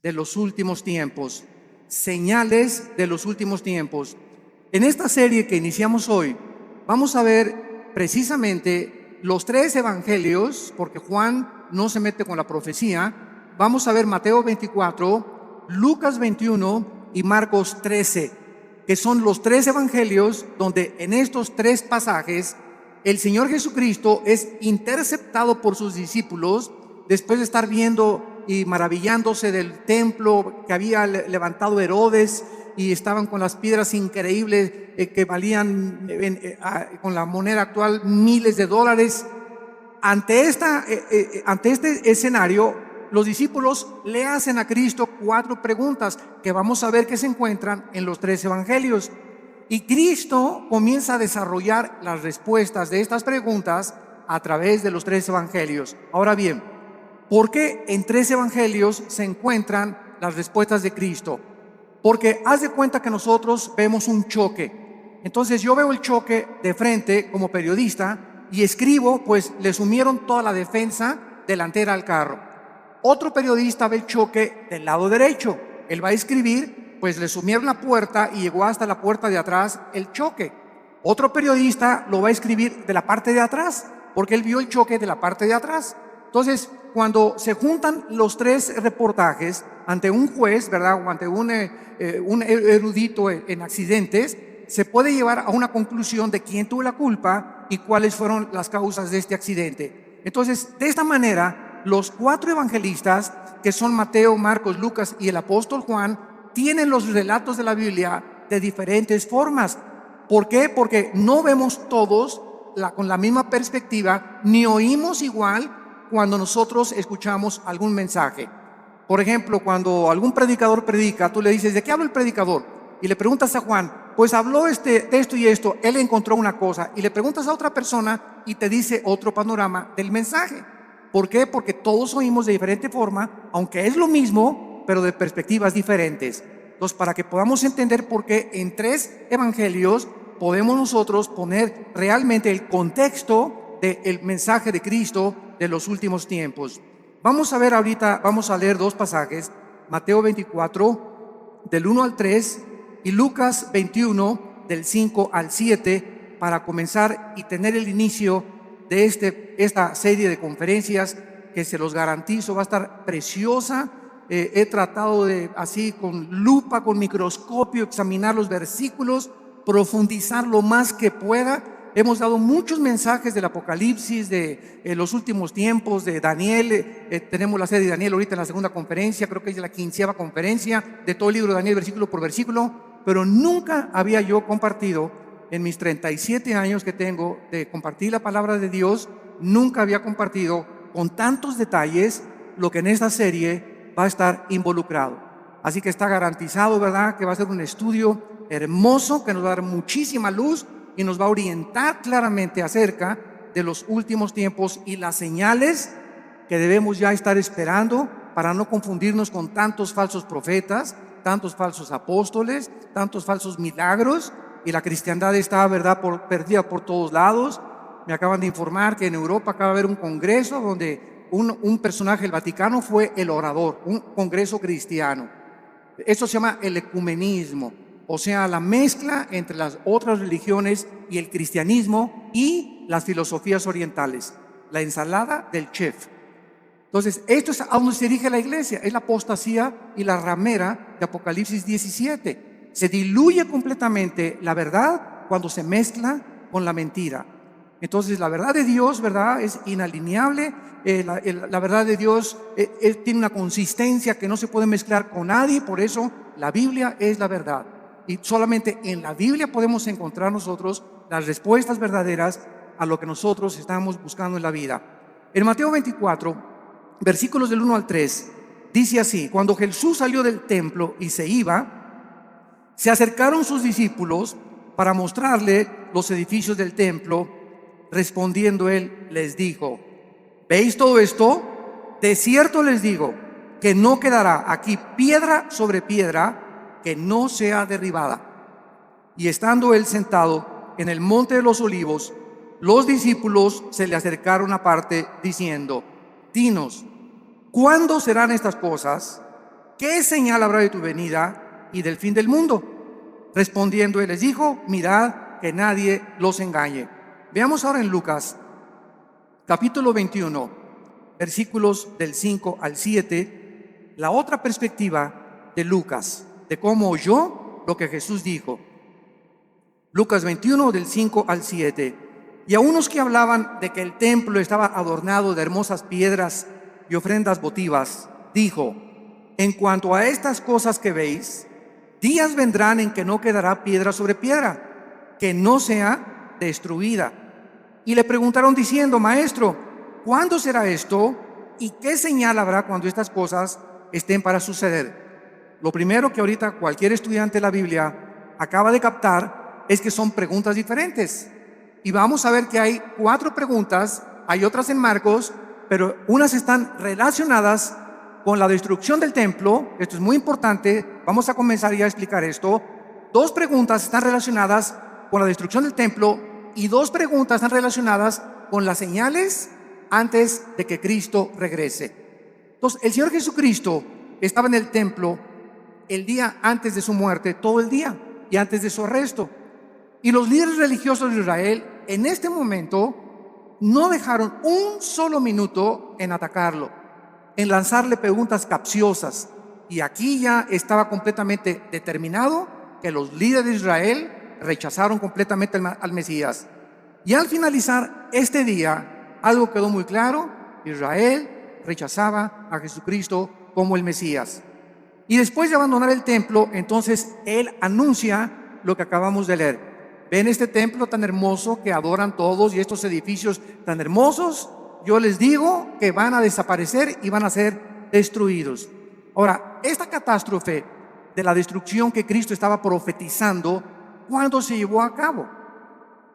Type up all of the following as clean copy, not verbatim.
de los últimos tiempos. Señales de los últimos tiempos. En esta serie que iniciamos hoy, vamos a ver precisamente los 3 evangelios, porque Juan no se mete con la profecía. Vamos a ver Mateo 24, Lucas 21 y Marcos 13, que son los 3 evangelios donde en estos 3 pasajes el Señor Jesucristo es interceptado por sus discípulos después de estar viendo y maravillándose del templo que había levantado Herodes, y estaban con las piedras increíbles que valían con la moneda actual miles de dólares. Ante este escenario, los discípulos le hacen a Cristo 4 preguntas que vamos a ver que se encuentran en los 3 evangelios. Y Cristo comienza a desarrollar las respuestas de estas preguntas a través de los 3 evangelios. Ahora bien, ¿por qué en 3 evangelios se encuentran las respuestas de Cristo? Porque haz de cuenta que nosotros vemos un choque. Entonces yo veo el choque de frente como periodista y escribo, pues le sumieron toda la defensa delantera al carro. Otro periodista ve el choque del lado derecho. Él va a escribir, pues le sumieron la puerta y llegó hasta la puerta de atrás el choque. Otro periodista lo va a escribir de la parte de atrás, porque él vio el choque de la parte de atrás. Entonces, cuando se juntan los 3 reportajes ante un juez, ¿verdad?, o ante un erudito en accidentes, se puede llevar a una conclusión de quién tuvo la culpa y cuáles fueron las causas de este accidente. Entonces, de esta manera, los 4 evangelistas, que son Mateo, Marcos, Lucas y el apóstol Juan, tienen los relatos de la Biblia de diferentes formas. ¿Por qué? Porque no vemos todos con la misma perspectiva, ni oímos igual cuando nosotros escuchamos algún mensaje. Por ejemplo, cuando algún predicador predica, tú le dices, ¿de qué habla el predicador? Y le preguntas a Juan, pues habló de esto y esto, él encontró una cosa. Y le preguntas a otra persona y te dice otro panorama del mensaje. ¿Por qué? Porque todos oímos de diferente forma, aunque es lo mismo, pero de perspectivas diferentes. Entonces, para que podamos entender por qué en 3 evangelios podemos nosotros poner realmente el contexto del mensaje de Cristo de los últimos tiempos. Vamos a ver ahorita, vamos a leer 2 pasajes, Mateo 24, del 1 al 3, y Lucas 21, del 5 al 7, para comenzar y tener el inicio de esta serie de conferencias que se los garantizo va a estar preciosa. He tratado de, así con lupa, con microscopio, examinar los versículos, profundizar lo más que pueda. Hemos dado muchos mensajes del Apocalipsis, de los últimos tiempos, de Daniel. Tenemos la serie de Daniel ahorita en la segunda conferencia, creo que es la 15ª conferencia de todo el libro de Daniel, versículo por versículo. Pero nunca había yo compartido, en mis 37 años que tengo de compartir la palabra de Dios, nunca había compartido con tantos detalles lo que en esta serie va a estar involucrado. Así que está garantizado, ¿verdad?, que va a ser un estudio hermoso que nos va a dar muchísima luz y nos va a orientar claramente acerca de los últimos tiempos y las señales que debemos ya estar esperando para no confundirnos con tantos falsos profetas, tantos falsos apóstoles, tantos falsos milagros. Y la cristiandad está, ¿verdad?, perdida por todos lados. Me acaban de informar que en Europa acaba de haber un congreso donde un personaje del Vaticano fue el orador, un congreso cristiano. Eso se llama el ecumenismo, o sea, la mezcla entre las otras religiones y el cristianismo y las filosofías orientales, la ensalada del chef. Entonces, esto es a donde se dirige la iglesia, es la apostasía y la ramera de Apocalipsis 17. Se diluye completamente la verdad cuando se mezcla con la mentira. Entonces, la verdad de Dios, ¿verdad?, es inalineable. La verdad de Dios tiene una consistencia que no se puede mezclar con nadie. Por eso la Biblia es la verdad. Y solamente en la Biblia podemos encontrar nosotros las respuestas verdaderas a lo que nosotros estamos buscando en la vida. En Mateo 24, versículos del 1 al 3, dice así: cuando Jesús salió del templo y se iba, se acercaron sus discípulos para mostrarle los edificios del templo. Respondiendo él, les dijo: ¿veis todo esto? De cierto les digo que no quedará aquí piedra sobre piedra que no sea derribada. Y estando él sentado en el monte de los olivos, los discípulos se le acercaron aparte diciendo: dinos, ¿cuándo serán estas cosas? ¿qué señal habrá de tu venida y del fin del mundo? Respondiendo él les dijo, mirad que nadie los engañe. Veamos ahora en Lucas, capítulo 21, versículos del 5 al 7, la otra perspectiva de Lucas, de cómo oyó lo que Jesús dijo. Lucas 21, del 5 al 7. Y a unos que hablaban de que el templo estaba adornado de hermosas piedras y ofrendas votivas, dijo, en cuanto a estas cosas que veis, días vendrán en que no quedará piedra sobre piedra, que no sea destruida. Y le preguntaron diciendo, Maestro, ¿cuándo será esto? ¿Y qué señal habrá cuando estas cosas estén para suceder? Lo primero que ahorita cualquier estudiante de la Biblia acaba de captar es que son preguntas diferentes. Y vamos a ver que hay 4 preguntas, hay otras en Marcos, pero unas están relacionadas con la destrucción del templo. Esto es muy importante, vamos a comenzar ya a explicar esto. 2 preguntas están relacionadas con la destrucción del templo y 2 preguntas están relacionadas con las señales antes de que Cristo regrese. Entonces, el Señor Jesucristo estaba en el templo el día antes de su muerte, todo el día, y antes de su arresto. Y los líderes religiosos de Israel en este momento no dejaron un solo minuto en atacarlo, en lanzarle preguntas capciosas. Y aquí ya estaba completamente determinado que los líderes de Israel rechazaron completamente al Mesías. Y al finalizar este día, algo quedó muy claro: Israel rechazaba a Jesucristo como el Mesías. Y después de abandonar el templo, entonces él anuncia lo que acabamos de leer. ¿Ven este templo tan hermoso que adoran todos y estos edificios tan hermosos? Yo les digo que van a desaparecer y van a ser destruidos. Ahora, esta catástrofe de la destrucción que Cristo estaba profetizando, ¿cuándo se llevó a cabo?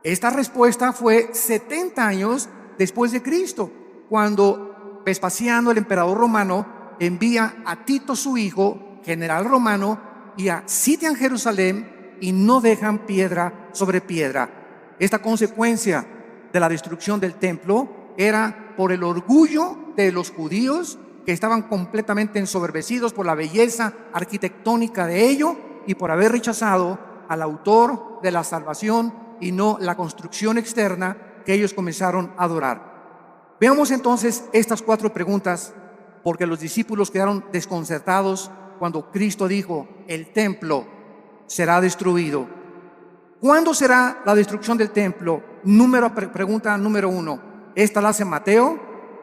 Esta respuesta fue 70 años después de Cristo, cuando Vespasiano, el emperador romano, envía a Tito, su hijo, general romano, y sitian Jerusalén y no dejan piedra sobre piedra. Esta consecuencia de la destrucción del templo era por el orgullo de los judíos, que estaban completamente ensoberbecidos por la belleza arquitectónica de ello y por haber rechazado al autor de la salvación y no la construcción externa que ellos comenzaron a adorar. Veamos entonces estas 4 preguntas, porque los discípulos quedaron desconcertados cuando Cristo dijo, el templo será destruido. ¿Cuándo será la destrucción del templo? Pregunta número 1. Esta la hace Mateo,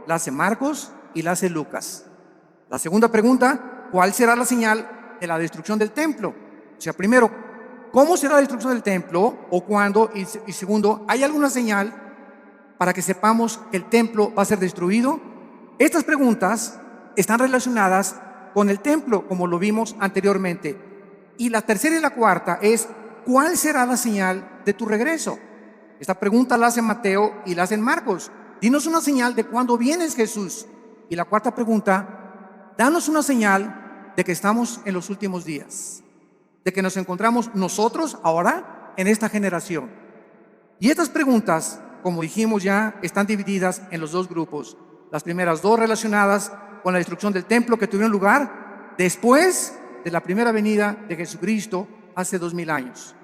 la hace Marcos y la hace Lucas. La segunda pregunta, ¿cuál será la señal de la destrucción del templo? O sea, primero, ¿cómo será la destrucción del templo o cuándo? Y segundo, ¿hay alguna señal para que sepamos que el templo va a ser destruido? Estas preguntas están relacionadas con el templo, como lo vimos anteriormente. Y la tercera y la cuarta es, ¿cuál será la señal de tu regreso? Esta pregunta la hace Mateo y la hace Marcos. Dinos una señal de cuándo vienes, Jesús. Y la cuarta pregunta, danos una señal de que estamos en los últimos días, de que nos encontramos nosotros ahora en esta generación. Y estas preguntas, como dijimos ya, están divididas en los 2 grupos. Las primeras 2 relacionadas con la destrucción del templo que tuvieron lugar después de la primera venida de Jesucristo hace 2000 años.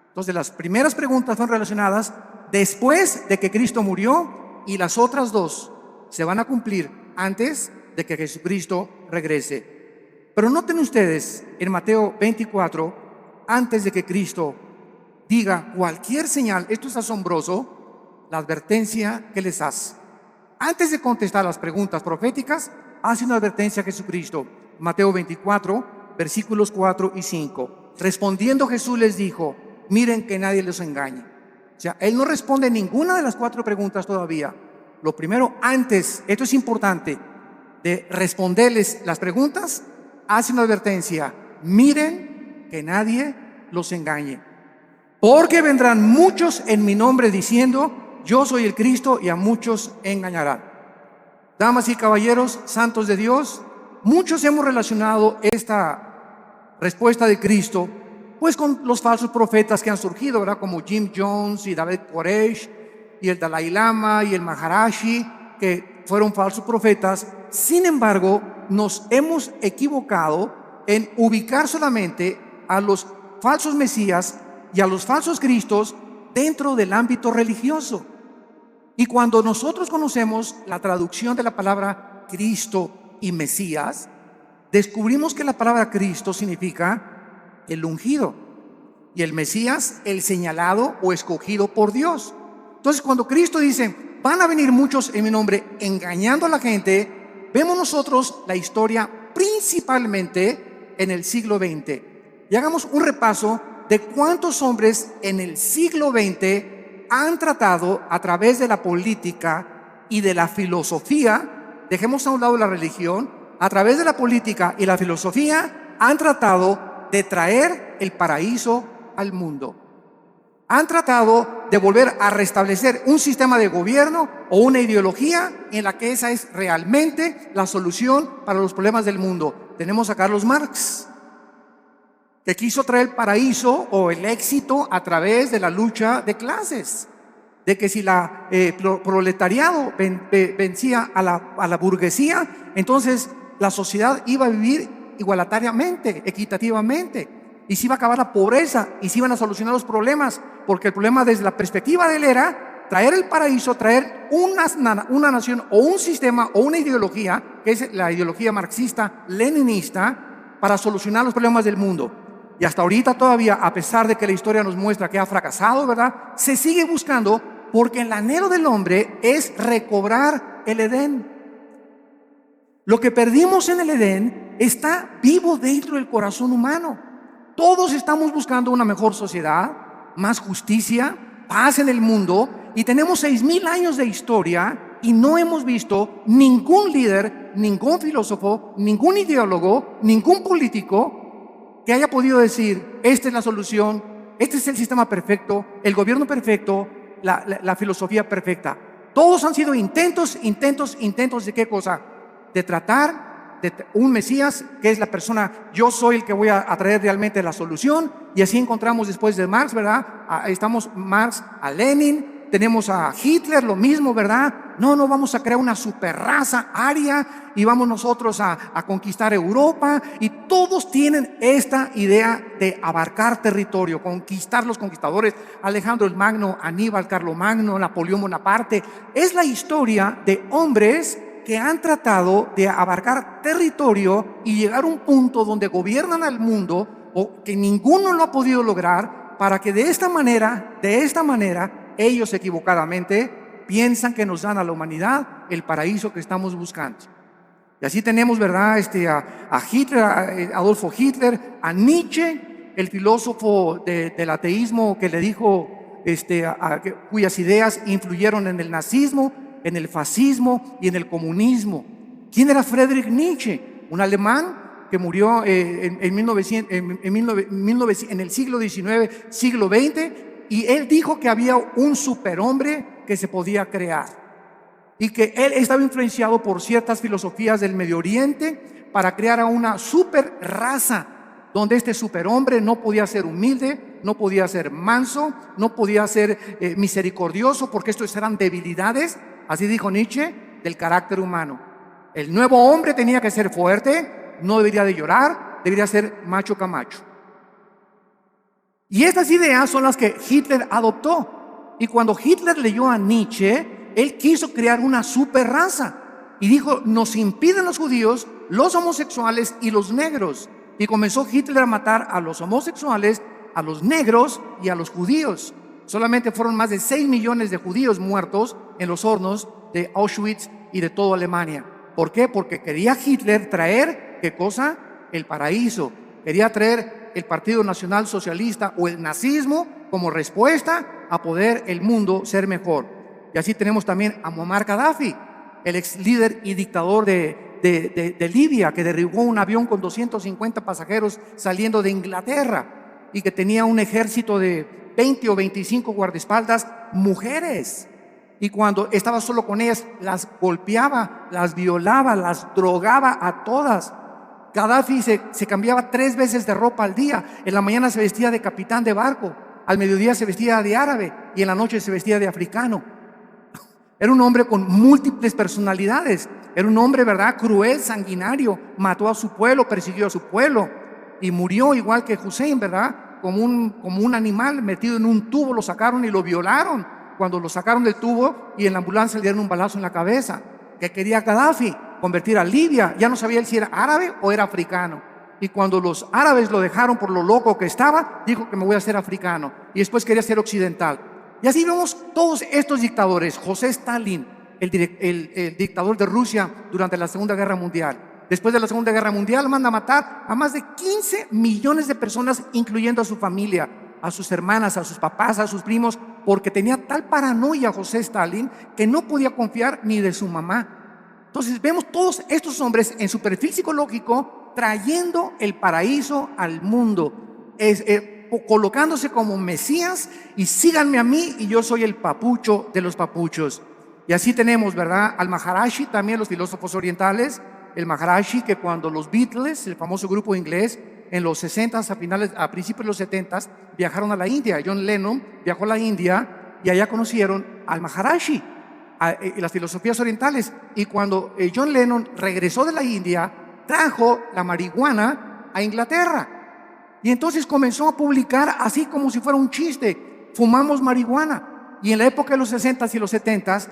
Entonces, las primeras preguntas son relacionadas después de que Cristo murió, y las otras 2 se van a cumplir antes de que Jesucristo regrese. Pero noten ustedes, en Mateo 24, antes de que Cristo diga cualquier señal, esto es asombroso, la advertencia que les hace. Antes de contestar las preguntas proféticas, hace una advertencia a Jesucristo. Mateo 24, versículos 4 y 5. Respondiendo Jesús les dijo, miren que nadie los engañe. O sea, él no responde ninguna de las 4 preguntas todavía. Lo primero, antes, esto es importante, de responderles las preguntas, hace una advertencia. Miren que nadie los engañe. Porque vendrán muchos en mi nombre diciendo, yo soy el Cristo, y a muchos engañarán. Damas y caballeros, santos de Dios, muchos hemos relacionado esta respuesta de Cristo pues con los falsos profetas que han surgido, ¿verdad? Como Jim Jones y David Koresh y el Dalai Lama y el Maharashi, que fueron falsos profetas. Sin embargo, nos hemos equivocado en ubicar solamente a los falsos mesías y a los falsos cristos dentro del ámbito religioso. Y cuando nosotros conocemos la traducción de la palabra Cristo y Mesías, descubrimos que la palabra Cristo significa el ungido y el Mesías el señalado o escogido por Dios. Entonces, cuando Cristo dice, van a venir muchos en mi nombre engañando a la gente, vemos nosotros la historia principalmente en el siglo XX. Y hagamos un repaso de cuántos hombres en el siglo XX han tratado a través de la política y de la filosofía, dejemos a un lado la religión, a través de la política y la filosofía han tratado de traer el paraíso al mundo. Han tratado de volver a restablecer un sistema de gobierno o una ideología en la que esa es realmente la solución para los problemas del mundo. Tenemos a Carlos Marx, que quiso traer el paraíso o el éxito a través de la lucha de clases, de que si la proletariado vencía a la burguesía, entonces la sociedad iba a vivir igualitariamente, equitativamente, y se iba a acabar la pobreza y se iban a solucionar los problemas, porque el problema desde la perspectiva de él era traer el paraíso, traer una nación o un sistema o una ideología, que es la ideología marxista-leninista, para solucionar los problemas del mundo. Y hasta ahorita todavía, a pesar de que la historia nos muestra que ha fracasado, ¿verdad?, se sigue buscando, porque el anhelo del hombre es recobrar el Edén. Lo que perdimos en el Edén está vivo dentro del corazón humano. Todos estamos buscando una mejor sociedad, más justicia, paz en el mundo, y tenemos 6,000 años de historia y no hemos visto ningún líder, ningún filósofo, ningún ideólogo, ningún político que haya podido decir, esta es la solución, este es el sistema perfecto, el gobierno perfecto, la filosofía perfecta. Todos han sido intentos ¿de qué cosa? De tratar de un Mesías, que es la persona, yo soy el que voy a traer realmente la solución. Y así encontramos después de Marx, ¿verdad? Estamos Marx a Lenin, tenemos a Hitler, lo mismo, ¿verdad? No vamos a crear una super raza aria y vamos nosotros a conquistar Europa. Y todos tienen esta idea de abarcar territorio, conquistar los conquistadores, Alejandro el Magno, Aníbal Carlomagno, Napoleón Bonaparte. Es la historia de hombres que han tratado de abarcar territorio y llegar a un punto donde gobiernan al mundo, o que ninguno lo ha podido lograr, para que de esta manera, ellos equivocadamente piensan que nos dan a la humanidad el paraíso que estamos buscando. Y así tenemos, ¿verdad?, a Hitler, a Adolfo Hitler, a Nietzsche, el filósofo del ateísmo, que le dijo, cuyas ideas influyeron en el nazismo, en el fascismo y en el comunismo. ¿Quién era Friedrich Nietzsche? Un alemán que murió en el siglo XIX, siglo XX, y él dijo que había un superhombre que se podía crear y que él estaba influenciado por ciertas filosofías del Medio Oriente para crear a una super raza, donde este superhombre no podía ser humilde, no podía ser manso, no podía ser misericordioso, porque estos eran debilidades, así dijo Nietzsche, del carácter humano. El nuevo hombre tenía que ser fuerte, no debería de llorar, debería ser macho camacho. Y estas ideas son las que Hitler adoptó. Y cuando Hitler leyó a Nietzsche, él quiso crear una super raza y dijo, nos impiden los judíos, los homosexuales y los negros. Y comenzó Hitler a matar a los homosexuales, a los negros y a los judíos. Solamente fueron más de 6 millones de judíos muertos en los hornos de Auschwitz y de toda Alemania. ¿Por qué? Porque quería Hitler traer, ¿qué cosa? El paraíso. Quería traer el Partido Nacional Socialista o el nazismo como respuesta a poder el mundo ser mejor. Y así tenemos también a Muammar Gaddafi, el ex líder y dictador de Libia, que derribó un avión con 250 pasajeros saliendo de Inglaterra y que tenía un ejército de 20 o 25 guardaespaldas mujeres. Y cuando estaba solo con ellas, las golpeaba, las violaba, las drogaba a todas. Gaddafi se cambiaba 3 veces de ropa al día. En la mañana se vestía de capitán de barco, al mediodía se vestía de árabe y en la noche se vestía de africano. Era un hombre con múltiples personalidades. Era un hombre, ¿verdad?, cruel, sanguinario, mató a su pueblo, persiguió a su pueblo y murió igual que Hussein, ¿verdad?, como un animal metido en un tubo. Lo sacaron y lo violaron cuando lo sacaron del tubo, y en la ambulancia le dieron un balazo en la cabeza. Que quería Gaddafi convertir a Libia. Ya no sabía él si era árabe o era africano. Y cuando los árabes lo dejaron por lo loco que estaba, dijo que me voy a hacer africano. Y después quería ser occidental. Y así vemos todos estos dictadores. José Stalin, el dictador de Rusia durante la Segunda Guerra Mundial. Después de la Segunda Guerra Mundial manda a matar a más de 15 millones de personas, incluyendo a su familia, a sus hermanas, a sus papás, a sus primos, porque tenía tal paranoia José Stalin que no podía confiar ni de su mamá. Entonces vemos todos estos hombres en su perfil psicológico trayendo el paraíso al mundo, colocándose como Mesías, y síganme a mí y yo soy el papucho de los papuchos. Y así tenemos, ¿verdad?, al Maharishi, también los filósofos orientales. El Maharishi, que cuando los Beatles, el famoso grupo inglés, en los 60s, a principios de los 70s, viajaron a la India. John Lennon viajó a la India y allá conocieron al Maharishi y las filosofías orientales. Y cuando John Lennon regresó de la India, trajo la marihuana a Inglaterra. Y entonces comenzó a publicar así como si fuera un chiste: fumamos marihuana. Y en la época de los 60s y los 70s,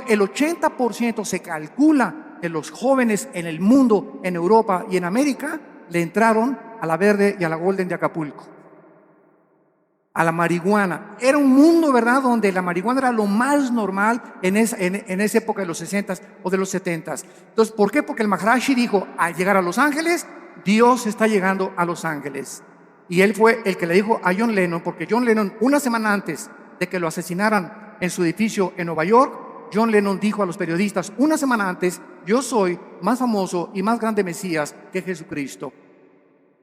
el 80% se calcula de los jóvenes en el mundo, en Europa y en América, le entraron a la Verde y a la Golden de Acapulco, a la marihuana. Era un mundo, ¿verdad?, donde la marihuana era lo más normal en esa época de los 60s o de los 70s. Entonces, ¿por qué? Porque el Maharishi dijo: al llegar a Los Ángeles, Dios está llegando a Los Ángeles. Y él fue el que le dijo a John Lennon, porque John Lennon, una semana antes de que lo asesinaran en su edificio en Nueva York, John Lennon dijo a los periodistas una semana antes: yo soy más famoso y más grande Mesías que Jesucristo.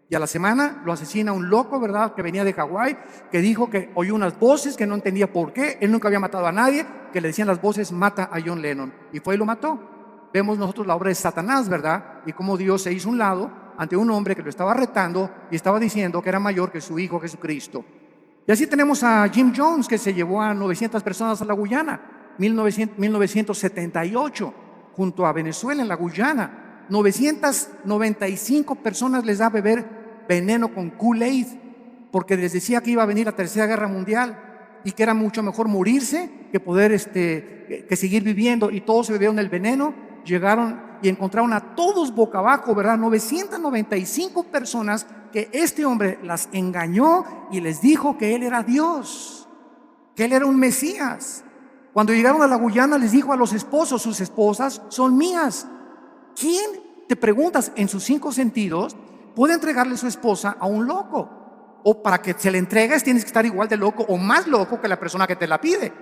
Y a la semana lo asesina un loco, ¿verdad?, que venía de Hawái, que dijo que oyó unas voces que no entendía por qué. Él nunca había matado a nadie, que le decían las voces: mata a John Lennon. Y fue y lo mató. Vemos nosotros la obra de Satanás, ¿verdad?, y cómo Dios se hizo un lado ante un hombre que lo estaba retando y estaba diciendo que era mayor que su hijo Jesucristo. Y así tenemos a Jim Jones, que se llevó a 900 personas a la Guyana, 1978, junto a Venezuela, en la Guyana. 995 personas les da a beber veneno con Kool-Aid, porque les decía que iba a venir la Tercera Guerra Mundial y que era mucho mejor morirse que poder que seguir viviendo. Y todos se bebieron el veneno. Llegaron y encontraron a todos boca abajo, ¿verdad? 995 personas que este hombre las engañó y les dijo que él era Dios, que él era un Mesías. Cuando llegaron a la Guyana, les dijo a los esposos: sus esposas son mías. ¿Quién, te preguntas, en sus 5 sentidos puede entregarle su esposa a un loco? O para que se le entregues tienes que estar igual de loco o más loco que la persona que te la pide.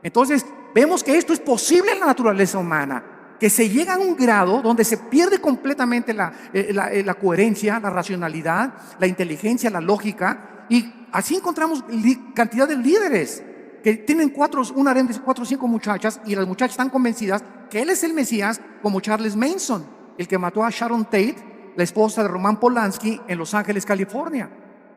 Entonces vemos que esto es posible en la naturaleza humana, que se llega a un grado donde se pierde completamente la coherencia, la racionalidad, la inteligencia, la lógica. Y así encontramos cantidad de líderes que tienen un harén de 4 o 5 muchachas, y las muchachas están convencidas que él es el Mesías, como Charles Manson, el que mató a Sharon Tate, la esposa de Roman Polanski, en Los Ángeles, California.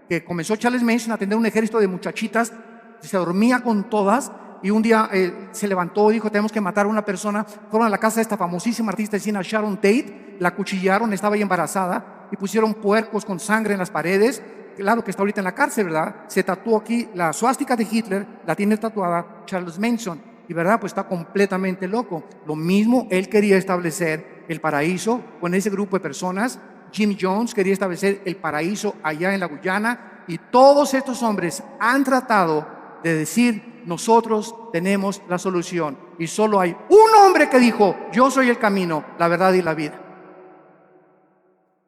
Que comenzó Charles Manson a atender un ejército de muchachitas, se dormía con todas, y un día se levantó y dijo: tenemos que matar a una persona. Fueron a la casa de esta famosísima artista de cine, Sharon Tate, la acuchillaron, estaba ahí embarazada, y pusieron puercos con sangre en las paredes. Claro que está ahorita en la cárcel, ¿verdad? Se tatuó aquí la suástica de Hitler, la tiene tatuada Charles Manson, y ¿verdad?, pues está completamente loco. Lo mismo, él quería establecer el paraíso con ese grupo de personas. Jim Jones quería establecer el paraíso allá en la Guyana, y todos estos hombres han tratado de decir: nosotros tenemos la solución. Y solo hay un hombre que dijo: yo soy el camino, la verdad y la vida.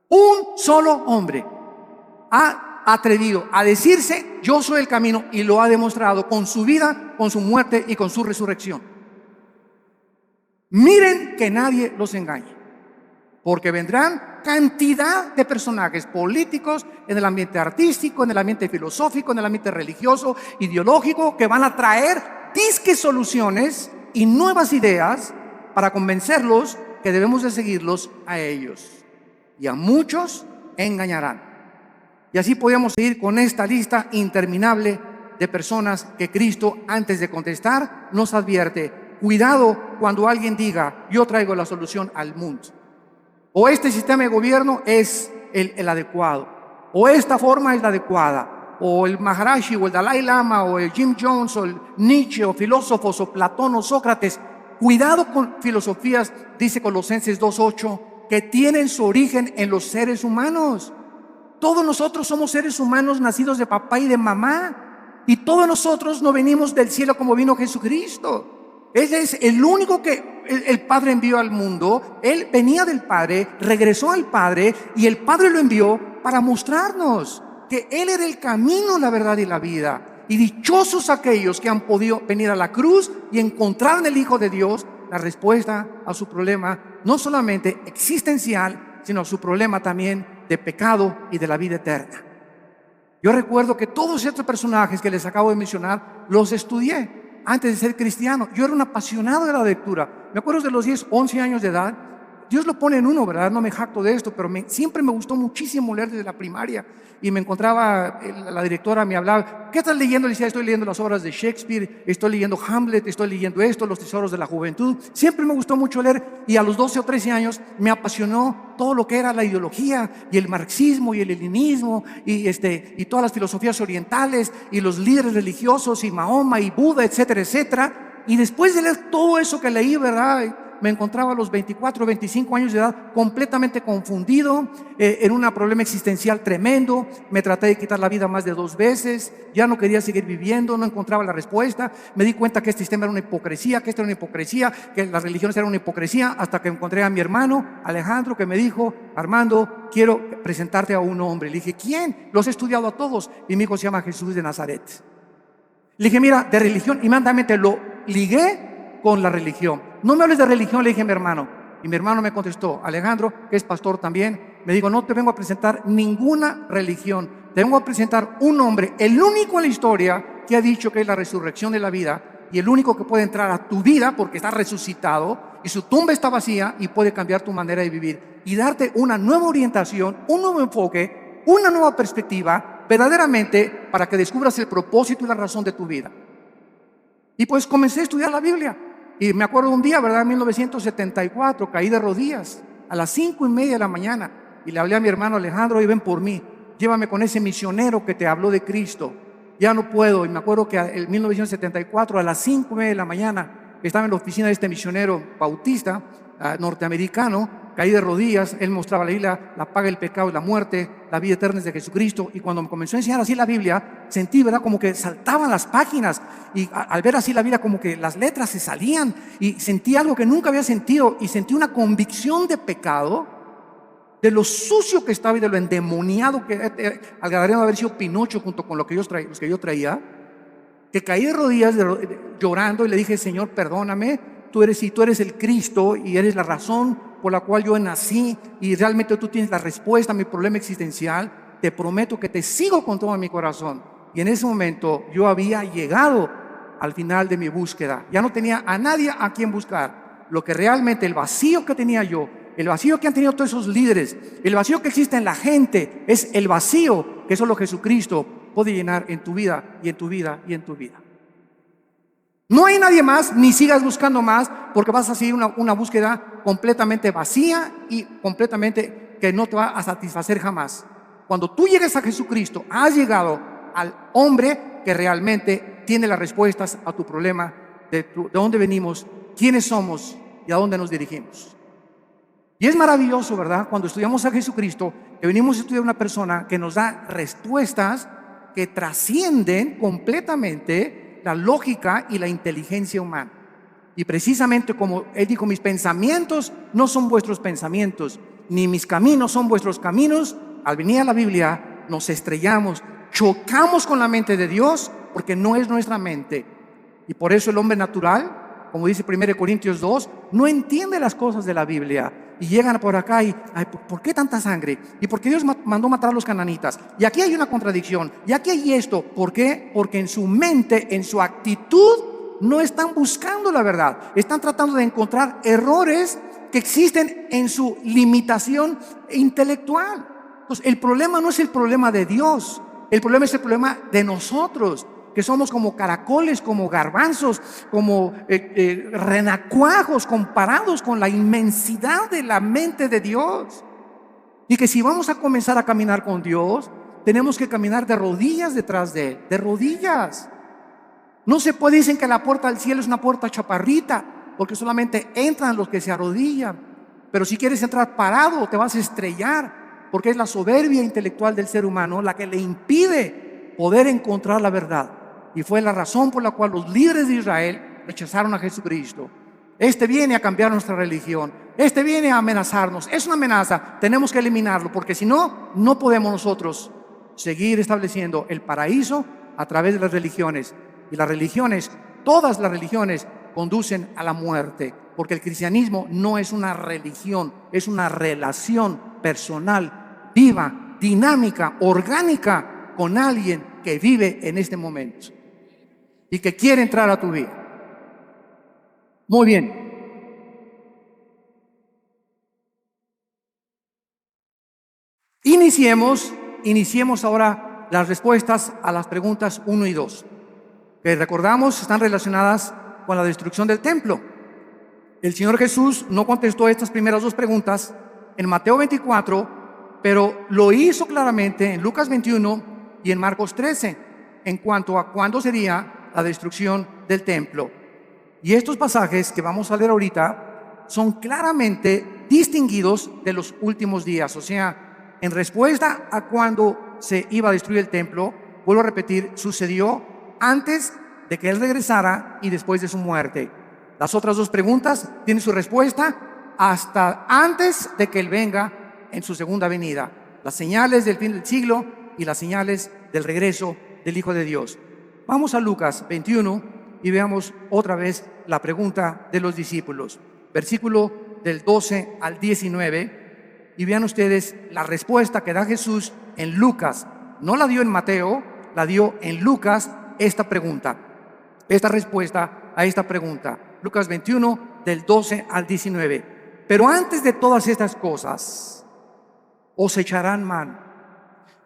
Un solo hombre ha atrevido a decirse: yo soy el camino, y lo ha demostrado con su vida, con su muerte y con su resurrección. Miren que nadie los engañe, porque vendrán cantidad de personajes políticos, en el ambiente artístico, en el ambiente filosófico, en el ambiente religioso, ideológico, que van a traer disque soluciones y nuevas ideas para convencerlos que debemos de seguirlos a ellos, y a muchos engañarán. Y así podemos seguir con esta lista interminable de personas que Cristo, antes de contestar, nos advierte: Cuidado cuando alguien diga, yo traigo la solución al mundo. O este sistema de gobierno es el adecuado. O esta forma es la adecuada. O el Maharaji, o el Dalai Lama, o el Jim Jones, o el Nietzsche, o filósofos, o Platón, o Sócrates. Cuidado con filosofías, dice Colosenses 2:8, que tienen su origen en los seres humanos. Todos nosotros somos seres humanos nacidos de papá y de mamá. Y todos nosotros no venimos del cielo como vino Jesucristo. Él es el único que el Padre envió al mundo. Él venía del Padre, regresó al Padre, y el Padre lo envió para mostrarnos que Él era el camino, la verdad y la vida. Y dichosos aquellos que han podido venir a la cruz y encontrar en el Hijo de Dios la respuesta a su problema, no solamente existencial, sino a su problema también de pecado y de la vida eterna. Yo recuerdo que todos estos personajes que les acabo de mencionar los estudié antes de ser cristiano. Yo era un apasionado de la lectura. Me acuerdo de los 10, 11 años de edad. Dios lo pone en uno, ¿verdad? No me jacto de esto, pero siempre me gustó muchísimo leer desde la primaria. Y me encontraba, la directora me hablaba, ¿qué estás leyendo? Le decía, estoy leyendo las obras de Shakespeare, estoy leyendo Hamlet, estoy leyendo esto, Los tesoros de la juventud. Siempre me gustó mucho leer, y a los 12 o 13 años me apasionó todo lo que era la ideología y el marxismo y el leninismo y todas las filosofías orientales y los líderes religiosos y Mahoma y Buda, etcétera, etcétera. Y después de leer todo eso que leí, ¿verdad?, me encontraba a los 24, 25 años de edad completamente confundido, en un problema existencial tremendo. Me traté de quitar la vida más de 2 veces, ya no quería seguir viviendo, no encontraba la respuesta. Me di cuenta que este sistema era una hipocresía, que esto era una hipocresía, que las religiones eran una hipocresía, hasta que encontré a mi hermano Alejandro, que me dijo, Armando, quiero presentarte a un hombre. Le dije, ¿quién? Los he estudiado a todos. Y mi hijo se llama Jesús de Nazaret. Le dije, mira, de religión, inmediatamente lo ligué con la religión. No me hables de religión, le dije a mi hermano. Y mi hermano me contestó, Alejandro, que es pastor también, me dijo, no te vengo a presentar ninguna religión, te vengo a presentar un hombre, el único en la historia que ha dicho que es la resurrección de la vida, y el único que puede entrar a tu vida porque está resucitado y su tumba está vacía, y puede cambiar tu manera de vivir y darte una nueva orientación, un nuevo enfoque, una nueva perspectiva, verdaderamente para que descubras el propósito y la razón de tu vida. Y pues comencé a estudiar la Biblia. Y me acuerdo un día, ¿verdad? En 1974, caí de rodillas a las 5:30 de la mañana y le hablé a mi hermano Alejandro, y ven por mí, llévame con ese misionero que te habló de Cristo. Ya no puedo. Y me acuerdo que en 1974, a las 5:30 de la mañana, estaba en la oficina de este misionero bautista norteamericano, caí de rodillas. Él mostraba la Biblia, la paga del pecado y la muerte, la vida eterna es de Jesucristo. Y cuando me comenzó a enseñar así la Biblia, sentí, ¿verdad?, como que saltaban las páginas, y al ver así la Biblia, como que las letras se salían, y sentí algo que nunca había sentido, y sentí una convicción de pecado, de lo sucio que estaba y de lo endemoniado que al grado de haber sido Pinocho junto con los que yo traía, que caí de rodillas llorando, y le dije, Señor, perdóname. Si tú eres el Cristo y eres la razón por la cual yo nací, y realmente tú tienes la respuesta a mi problema existencial, te prometo que te sigo con todo mi corazón. Y en ese momento yo había llegado al final de mi búsqueda. Ya no tenía a nadie a quien buscar. Lo que realmente, el vacío que tenía yo, el vacío que han tenido todos esos líderes, el vacío que existe en la gente, es el vacío que solo Jesucristo puede llenar en tu vida y en tu vida y en tu vida. No hay nadie más, ni sigas buscando más, porque vas a seguir una búsqueda completamente vacía y completamente que no te va a satisfacer jamás. Cuando tú llegues a Jesucristo, has llegado al hombre que realmente tiene las respuestas a tu problema, de dónde venimos, quiénes somos y a dónde nos dirigimos. Y es maravilloso, ¿verdad?, cuando estudiamos a Jesucristo, que venimos a estudiar una persona que nos da respuestas que trascienden completamente la lógica y la inteligencia humana. Y precisamente como Él dijo, mis pensamientos no son vuestros pensamientos, ni mis caminos son vuestros caminos. Al venir a la Biblia nos estrellamos, chocamos con la mente de Dios, porque no es nuestra mente. Y por eso el hombre natural, como dice 1 Corintios 2, no entiende las cosas de la Biblia. Y llegan por acá y, ¿por qué tanta sangre? ¿Y por qué Dios mandó matar a los cananitas? Y aquí hay una contradicción, y aquí hay esto. ¿Por qué? Porque en su mente, en su actitud, no están buscando la verdad. Están tratando de encontrar errores que existen en su limitación intelectual. Entonces, el problema no es el problema de Dios, el problema es el problema de nosotros, que somos como caracoles, como garbanzos, como renacuajos comparados con la inmensidad de la mente de Dios. Y que si vamos a comenzar a caminar con Dios, tenemos que caminar de rodillas detrás de Él, de rodillas. No se puede, dicen que la puerta del cielo es una puerta chaparrita, porque solamente entran los que se arrodillan. Pero si quieres entrar parado, te vas a estrellar, porque es la soberbia intelectual del ser humano la que le impide poder encontrar la verdad. Y fue la razón por la cual los líderes de Israel rechazaron a Jesucristo. Este viene a cambiar nuestra religión, este viene a amenazarnos, es una amenaza, tenemos que eliminarlo, porque si no, no podemos nosotros seguir estableciendo el paraíso a través de las religiones. Y las religiones, todas las religiones, conducen a la muerte, porque el cristianismo no es una religión, es una relación personal, viva, dinámica, orgánica, con alguien que vive en este momento y que quiere entrar a tu vida. Muy bien. Iniciemos ahora las respuestas a las preguntas 1 y 2, que recordamos están relacionadas con la destrucción del templo. El Señor Jesús no contestó estas primeras dos preguntas en Mateo 24, pero lo hizo claramente en Lucas 21 y en Marcos 13, en cuanto a cuándo sería la destrucción del templo. Y estos pasajes que vamos a leer ahorita son claramente distinguidos de los últimos días. O sea, en respuesta a cuándo se iba a destruir el templo, vuelvo a repetir, sucedió antes de que Él regresara y después de su muerte. Las otras dos preguntas tienen su respuesta hasta antes de que Él venga en su segunda venida. Las señales del fin del siglo y las señales del regreso del Hijo de Dios. Vamos a Lucas 21 y veamos otra vez la pregunta de los discípulos. Versículo del 12 al 19. Y vean ustedes la respuesta que da Jesús en Lucas. No la dio en Mateo, la dio en Lucas esta pregunta. Esta respuesta a esta pregunta. Lucas 21, del 12 al 19. Pero antes de todas estas cosas, os echarán mano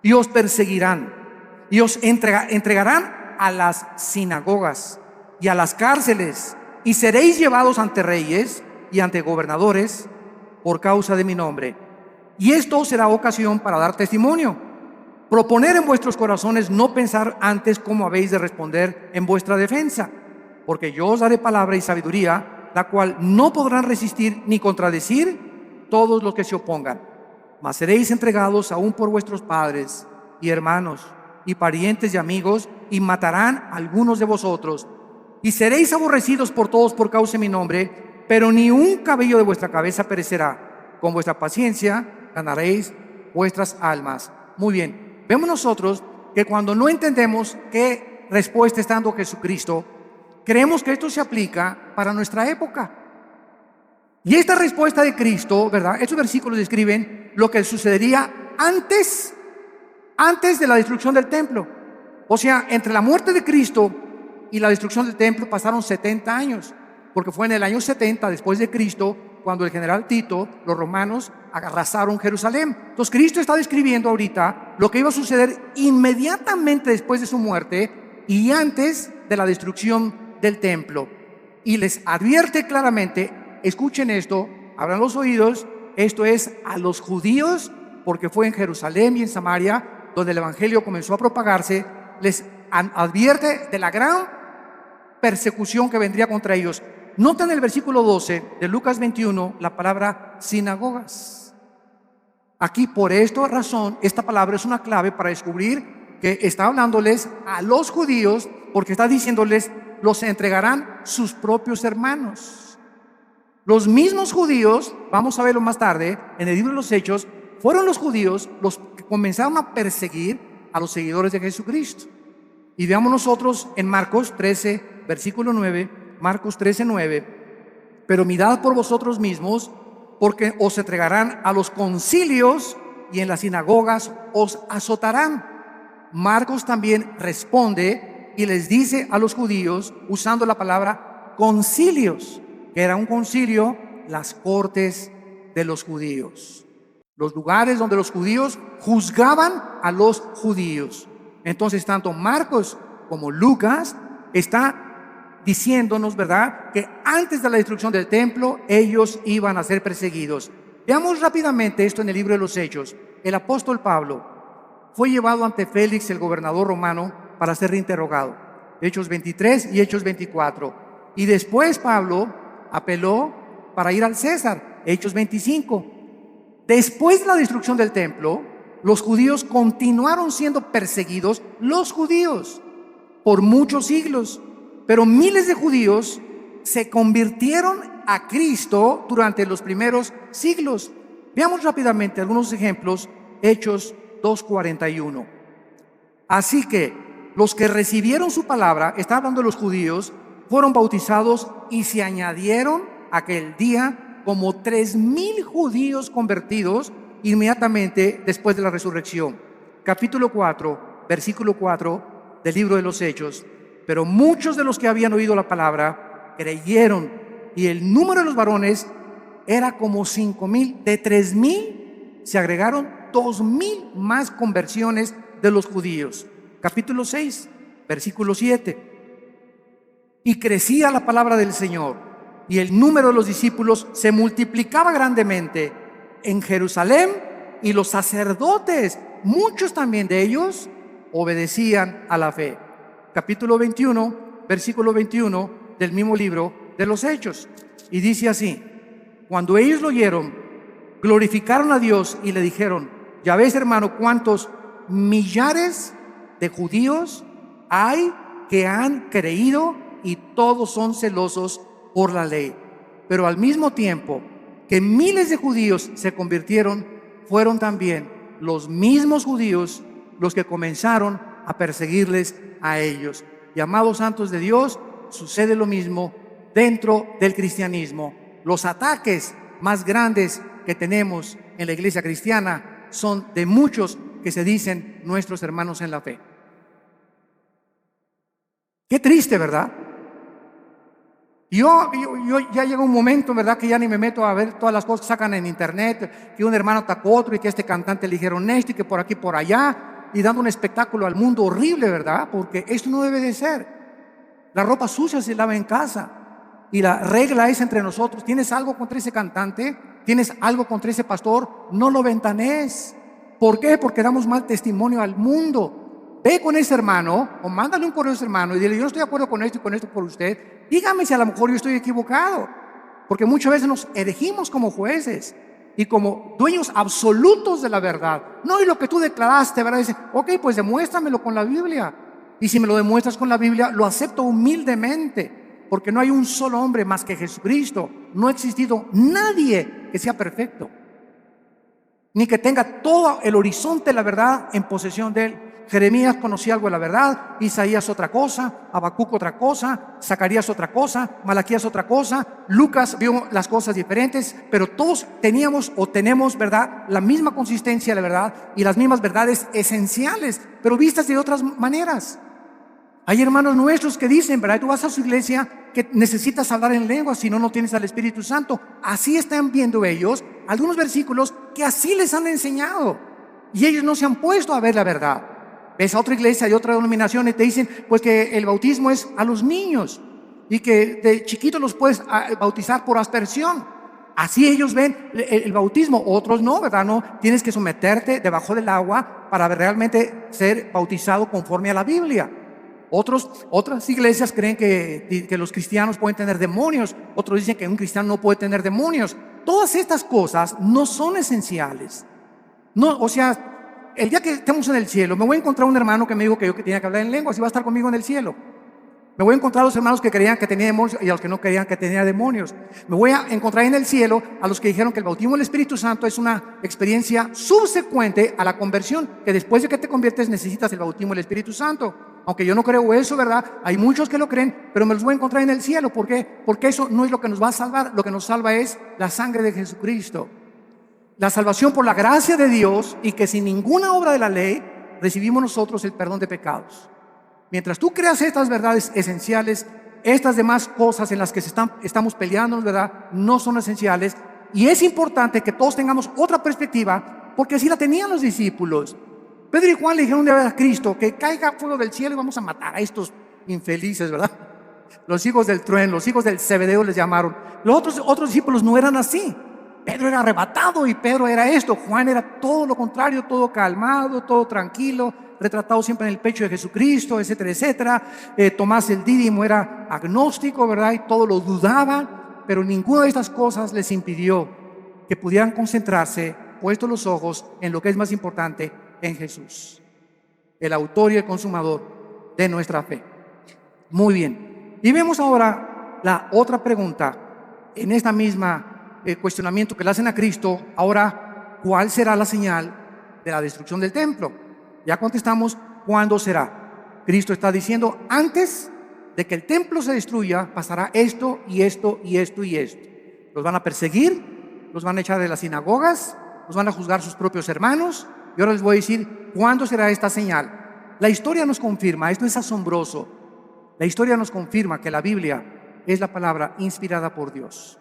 y os perseguirán y os entregarán a las sinagogas y a las cárceles, y seréis llevados ante reyes y ante gobernadores por causa de mi nombre. Y esto será ocasión para dar testimonio. Proponer en vuestros corazones no pensar antes cómo habéis de responder en vuestra defensa, porque yo os daré palabra y sabiduría, la cual no podrán resistir ni contradecir todos los que se opongan. Mas seréis entregados aún por vuestros padres y hermanos y parientes y amigos, y matarán a algunos de vosotros, y seréis aborrecidos por todos por causa de mi nombre, pero ni un cabello de vuestra cabeza perecerá. Con vuestra paciencia ganaréis vuestras almas. Muy bien, vemos nosotros que cuando no entendemos qué respuesta está dando Jesucristo, creemos que esto se aplica para nuestra época. Y esta respuesta de Cristo, ¿verdad? Estos versículos describen lo que sucedería antes de la destrucción del templo. O sea, entre la muerte de Cristo y la destrucción del templo pasaron 70 años, porque fue en el año 70 después de Cristo cuando el general Tito, los romanos, arrasaron Jerusalén. Entonces Cristo está describiendo ahorita lo que iba a suceder inmediatamente después de su muerte y antes de la destrucción del templo. Y les advierte claramente, escuchen esto, abran los oídos, esto es a los judíos, porque fue en Jerusalén y en Samaria donde el evangelio comenzó a propagarse. Les advierte de la gran persecución que vendría contra ellos. Nota en el versículo 12 de Lucas 21 la palabra sinagogas. Aquí, por esta razón, esta palabra es una clave para descubrir que está hablándoles a los judíos, porque está diciéndoles, los entregarán sus propios hermanos. Los mismos judíos, vamos a verlo más tarde en el libro de los Hechos, fueron los judíos los que comenzaron a perseguir a los seguidores de Jesucristo. Y veamos nosotros en Marcos 13, versículo 9, Marcos 13, 9. Pero mirad por vosotros mismos, porque os entregarán a los concilios y en las sinagogas os azotarán. Marcos también responde y les dice a los judíos, usando la palabra concilios, que era un concilio, las cortes de los judíos, los lugares donde los judíos juzgaban a los judíos. Entonces tanto Marcos como Lucas, está diciéndonos, ¿verdad?, que antes de la destrucción del templo, ellos iban a ser perseguidos. Veamos rápidamente esto en el libro de los Hechos. El apóstol Pablo fue llevado ante Félix, el gobernador romano, para ser reinterrogado. Hechos 23 y Hechos 24. Y después Pablo apeló para ir al César. Hechos 25. Después de la destrucción del templo, los judíos continuaron siendo perseguidos, los judíos, por muchos siglos. Pero miles de judíos se convirtieron a Cristo durante los primeros siglos. Veamos rápidamente algunos ejemplos. Hechos 2:41. Así que los que recibieron su palabra, está hablando de los judíos, fueron bautizados y se añadieron aquel día como 3,000 judíos convertidos inmediatamente después de la resurrección. Capítulo 4, versículo 4 del libro de los Hechos. Pero muchos de los que habían oído la palabra creyeron, y el número de los varones era como 5,000. De 3,000 se agregaron 2,000 más conversiones de los judíos. Capítulo 6, versículo 7. Y crecía la palabra del Señor, y el número de los discípulos se multiplicaba grandemente en Jerusalén, y los sacerdotes, muchos también de ellos, obedecían a la fe. Capítulo 21, versículo 21 del mismo libro de los Hechos. Y dice así: cuando ellos lo oyeron, glorificaron a Dios y le dijeron: ya ves, hermano, cuántos millares de judíos hay que han creído, y todos son celosos por la ley. Pero al mismo tiempo que miles de judíos se convirtieron, fueron también los mismos judíos los que comenzaron a perseguirles a ellos. Y amados santos de Dios, sucede lo mismo dentro del cristianismo. Los ataques más grandes que tenemos en la iglesia cristiana son de muchos que se dicen nuestros hermanos en la fe. Qué triste, ¿verdad? Yo ya llega un momento, ¿verdad?, que ya ni me meto a ver todas las cosas que sacan en internet, que un hermano atacó a otro y que este cantante le dijeron esto y que por aquí, por allá, y dando un espectáculo al mundo horrible, ¿verdad? Porque esto no debe de ser. La ropa sucia se lava en casa, y la regla es entre nosotros: ¿tienes algo contra ese cantante? ¿Tienes algo contra ese pastor? No lo ventanees. ¿Por qué? Porque damos mal testimonio al mundo. Ve con ese hermano o mándale un correo a ese hermano y dile: yo no estoy de acuerdo con esto y con esto por usted. Dígame si a lo mejor yo estoy equivocado. Porque muchas veces nos erigimos como jueces y como dueños absolutos de la verdad. No, y lo que tú declaraste, ¿verdad? Dice: ok, pues demuéstramelo con la Biblia. Y si me lo demuestras con la Biblia, lo acepto humildemente. Porque no hay un solo hombre más que Jesucristo. No ha existido nadie que sea perfecto, ni que tenga todo el horizonte de la verdad en posesión de él. Jeremías conocía algo de la verdad, Isaías otra cosa, Habacuc otra cosa, Zacarías otra cosa, Malaquías otra cosa, Lucas vio las cosas diferentes, pero todos teníamos o tenemos, ¿verdad?, la misma consistencia de la verdad y las mismas verdades esenciales, pero vistas de otras maneras. Hay hermanos nuestros que dicen, ¿verdad?, tú vas a su iglesia que necesitas hablar en lenguas, si no, no tienes al Espíritu Santo. Así están viendo ellos algunos versículos que así les han enseñado, y ellos no se han puesto a ver la verdad. Ves a otra iglesia y otra denominación y te dicen pues que el bautismo es a los niños y que de chiquitos los puedes bautizar por aspersión. Así ellos ven el bautismo. Otros no, ¿verdad? No, tienes que someterte debajo del agua para realmente ser bautizado conforme a la Biblia. Otras iglesias creen que los cristianos pueden tener demonios. Otros dicen que un cristiano no puede tener demonios. Todas estas cosas no son esenciales. No, o sea, el día que estemos en el cielo, me voy a encontrar un hermano que me dijo que yo tenía que hablar en lenguas y va a estar conmigo en el cielo. Me voy a encontrar a los hermanos que creían que tenía demonios y a los que no creían que tenía demonios. Me voy a encontrar en el cielo a los que dijeron que el bautismo del Espíritu Santo es una experiencia subsecuente a la conversión, que después de que te conviertes necesitas el bautismo del Espíritu Santo. Aunque yo no creo eso, ¿verdad? Hay muchos que lo creen, pero me los voy a encontrar en el cielo. ¿Por qué? Porque eso no es lo que nos va a salvar. Lo que nos salva es la sangre de Jesucristo. La salvación por la gracia de Dios, y que sin ninguna obra de la ley recibimos nosotros el perdón de pecados. Mientras tú creas estas verdades esenciales, estas demás cosas en las que estamos peleando, ¿verdad?, no son esenciales. Y es importante que todos tengamos otra perspectiva, porque así la tenían los discípulos. Pedro y Juan le dijeron de a Cristo que caiga fuego del cielo y vamos a matar a estos infelices, ¿verdad? Los hijos del trueno, los hijos del Zebedeo les llamaron. Los otros discípulos no eran así. Pedro era arrebatado y Pedro era esto. Juan era todo lo contrario, todo calmado, todo tranquilo, retratado siempre en el pecho de Jesucristo, etcétera, etcétera. Tomás el Dídimo era agnóstico, ¿verdad? Y todo lo dudaba, pero ninguna de estas cosas les impidió que pudieran concentrarse, puestos los ojos en lo que es más importante, en Jesús, el autor y el consumador de nuestra fe. Muy bien. Y vemos ahora la otra pregunta en esta misma cuestionamiento que le hacen a Cristo. Ahora, ¿cuál será la señal de la destrucción del templo? Ya contestamos, ¿cuándo será? Cristo está diciendo, antes de que el templo se destruya, pasará esto y esto y esto y esto. Los van a perseguir, los van a echar de las sinagogas, los van a juzgar sus propios hermanos. Y ahora les voy a decir, ¿cuándo será esta señal? La historia nos confirma, esto es asombroso. La historia nos confirma que la Biblia es la palabra inspirada por Dios.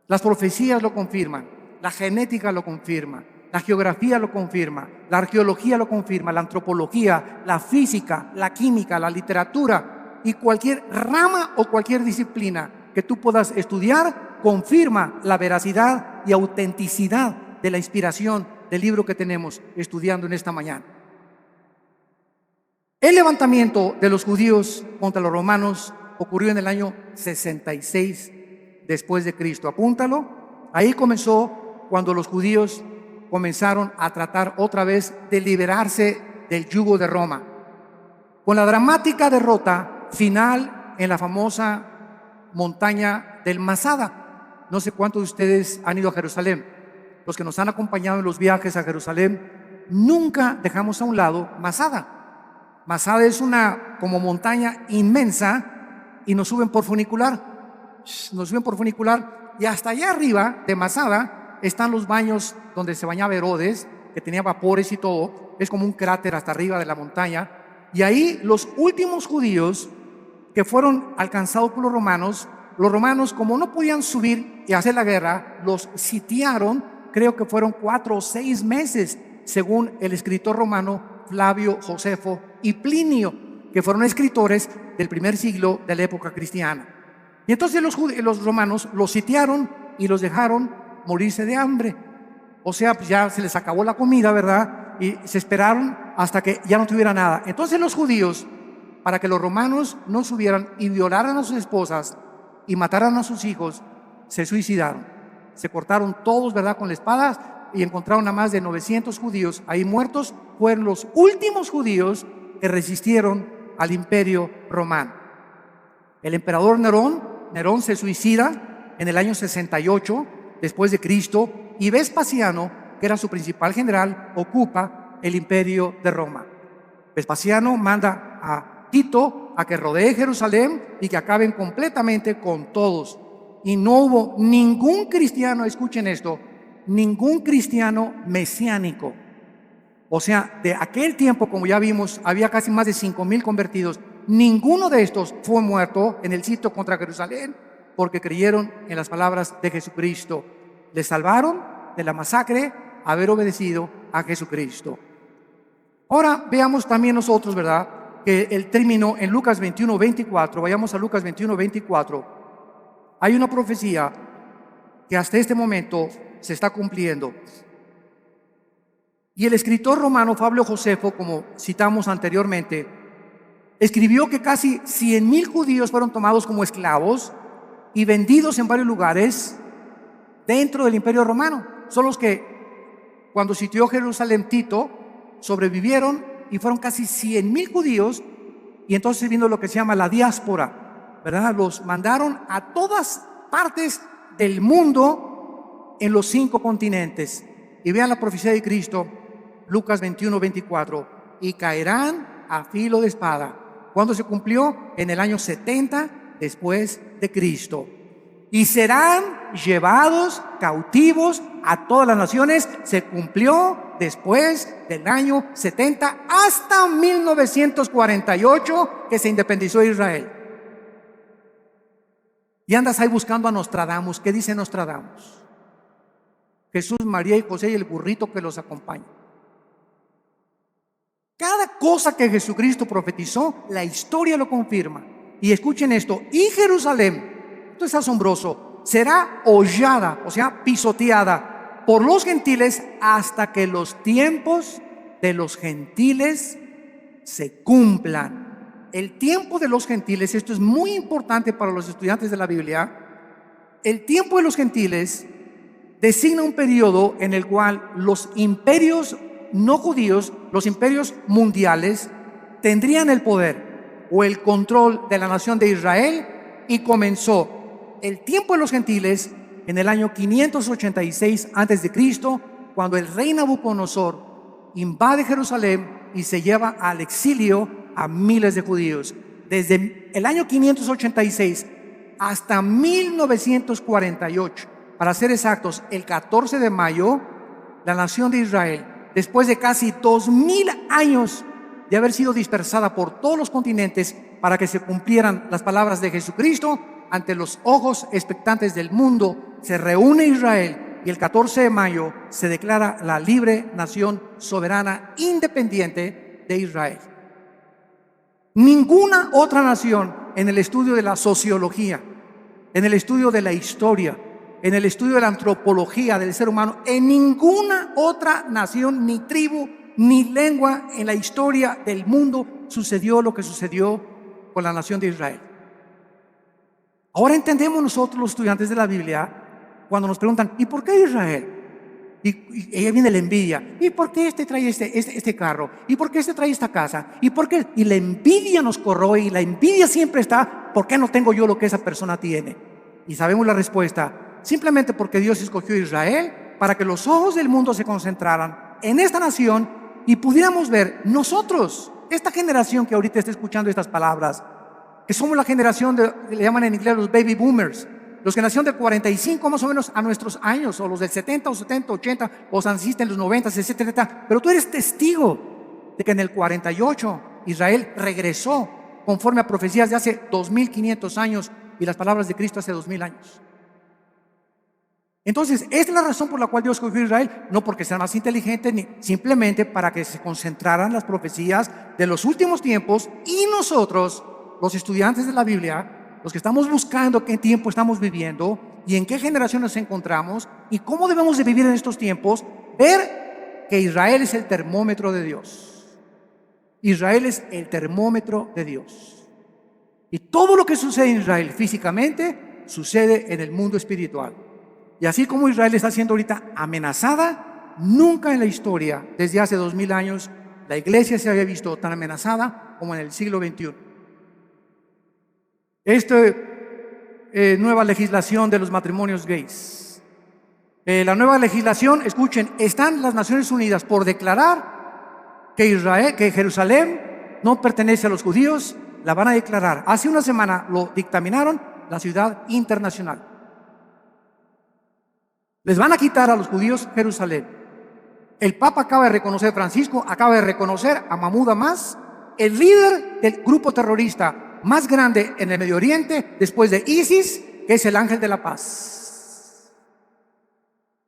Las profecías lo confirman, la genética lo confirma, la geografía lo confirma, la arqueología lo confirma, la antropología, la física, la química, la literatura y cualquier rama o cualquier disciplina que tú puedas estudiar confirma la veracidad y autenticidad de la inspiración del libro que tenemos estudiando en esta mañana. El levantamiento de los judíos contra los romanos ocurrió en el año 66 después de Cristo. Apúntalo. Ahí comenzó cuando los judíos comenzaron a tratar otra vez de liberarse del yugo de Roma, con la dramática derrota final en la famosa montaña del Masada. No sé cuántos de ustedes han ido a Jerusalén. Los que nos han acompañado en los viajes a Jerusalén, nunca dejamos a un lado Masada. Masada es una como montaña inmensa y nos suben por funicular. Nos suben por funicular y hasta allá arriba de Masada están los baños donde se bañaba Herodes, que tenía vapores y todo. Es como un cráter hasta arriba de la montaña. Y ahí los últimos judíos que fueron alcanzados por los romanos como no podían subir y hacer la guerra, los sitiaron. Creo que fueron 4 o 6 meses, según el escritor romano Flavio Josefo y Plinio, que fueron escritores del primer siglo de la época cristiana. Y entonces los romanos los sitiaron y los dejaron morirse de hambre. O sea, pues ya se les acabó la comida, ¿verdad? Y se esperaron hasta que ya no tuviera nada. Entonces los judíos, para que los romanos no subieran y violaran a sus esposas y mataran a sus hijos, se suicidaron. Se cortaron todos, ¿verdad?, con la espada y encontraron a más de 900 judíos ahí muertos. Fueron los últimos judíos que resistieron al imperio romano. El emperador Nerón se suicida en el año 68 después de Cristo y Vespasiano, que era su principal general, ocupa el imperio de Roma. Vespasiano manda a Tito a que rodee Jerusalén y que acaben completamente con todos. Y no hubo ningún cristiano, escuchen esto, ningún cristiano mesiánico. O sea, de aquel tiempo, como ya vimos, había casi más de 5,000 convertidos. Ninguno de estos fue muerto en el sitio contra Jerusalén porque creyeron en las palabras de Jesucristo. Les salvaron de la masacre haber obedecido a Jesucristo. Ahora veamos también nosotros, ¿verdad?, que el término en Lucas 21:24, vayamos a Lucas 21:24. Hay una profecía que hasta este momento se está cumpliendo. Y el escritor romano Flavio Josefo, como citamos anteriormente, escribió que casi 100,000 judíos fueron tomados como esclavos y vendidos en varios lugares dentro del imperio romano. Son los que, cuando sitió Jerusalén Tito, sobrevivieron y fueron casi 100,000 judíos. Y entonces vino lo que se llama la diáspora, ¿verdad? Los mandaron a todas partes del mundo en los 5 continentes. Y vean la profecía de Cristo, Lucas 21:24. Y caerán a filo de espada. ¿Cuándo se cumplió? En el año 70 después de Cristo. Y serán llevados cautivos a todas las naciones. Se cumplió después del año 70 hasta 1948, que se independizó Israel. Y andas ahí buscando a Nostradamus. ¿Qué dice Nostradamus? Jesús, María y José y el burrito que los acompaña. Cada cosa que Jesucristo profetizó, la historia lo confirma. Y escuchen esto, y Jerusalén, esto es asombroso, será hollada, o sea, pisoteada por los gentiles hasta que los tiempos de los gentiles se cumplan. El tiempo de los gentiles, esto es muy importante para los estudiantes de la Biblia. El tiempo de los gentiles designa un periodo en el cual los imperios no judíos, los imperios mundiales, tendrían el poder o el control de la nación de Israel, y comenzó el tiempo de los gentiles en el año 586 a.C., cuando el rey Nabucodonosor invade Jerusalén y se lleva al exilio a miles de judíos. Desde el año 586 hasta 1948, para ser exactos, el 14 de mayo, la nación de Israel, después de casi 2000 años de haber sido dispersada por todos los continentes para que se cumplieran las palabras de Jesucristo, ante los ojos expectantes del mundo, se reúne Israel y el 14 de mayo se declara la libre nación soberana independiente de Israel. Ninguna otra nación, en el estudio de la sociología, en el estudio de la historia, en el estudio de la antropología del ser humano, en ninguna otra nación, ni tribu, ni lengua en la historia del mundo sucedió lo que sucedió con la nación de Israel. Ahora entendemos nosotros, los estudiantes de la Biblia, cuando nos preguntan, ¿y por qué Israel? Y ahí viene la envidia. ¿Y por qué este trae este carro? ¿Y por qué este trae esta casa? ¿Y por qué? Y la envidia nos corroe, y la envidia siempre está, ¿por qué no tengo yo lo que esa persona tiene? Y sabemos la respuesta. Simplemente porque Dios escogió a Israel para que los ojos del mundo se concentraran en esta nación y pudiéramos ver nosotros, esta generación que ahorita está escuchando estas palabras, que somos la generación le llaman en inglés los baby boomers, los que nacieron del 45 más o menos a nuestros años, o los del 70 o 70, 80, o naciste en los 90, 60, 70, pero tú eres testigo de que en el 48 Israel regresó conforme a profecías de hace 2500 años y las palabras de Cristo hace 2000 años. Entonces, esta es la razón por la cual Dios escogió a Israel, no porque sea más inteligente, ni simplemente para que se concentraran las profecías de los últimos tiempos, y nosotros, los estudiantes de la Biblia, los que estamos buscando qué tiempo estamos viviendo y en qué generación nos encontramos y cómo debemos de vivir en estos tiempos, ver que Israel es el termómetro de Dios. Israel es el termómetro de Dios. Y todo lo que sucede en Israel físicamente sucede en el mundo espiritual. Y así como Israel está siendo ahorita amenazada, nunca en la historia, desde hace 2000 años, la iglesia se había visto tan amenazada como en el siglo XXI. Nueva legislación de los matrimonios gays. La nueva legislación, escuchen, están las Naciones Unidas por declarar que Jerusalén no pertenece a los judíos. La van a declarar. Hace una semana lo dictaminaron la ciudad internacional. Les van a quitar a los judíos Jerusalén. El Papa acaba de reconocer, Francisco acaba de reconocer a Mahmoud Abbas, el líder del grupo terrorista más grande en el Medio Oriente después de ISIS, que es el ángel de la paz,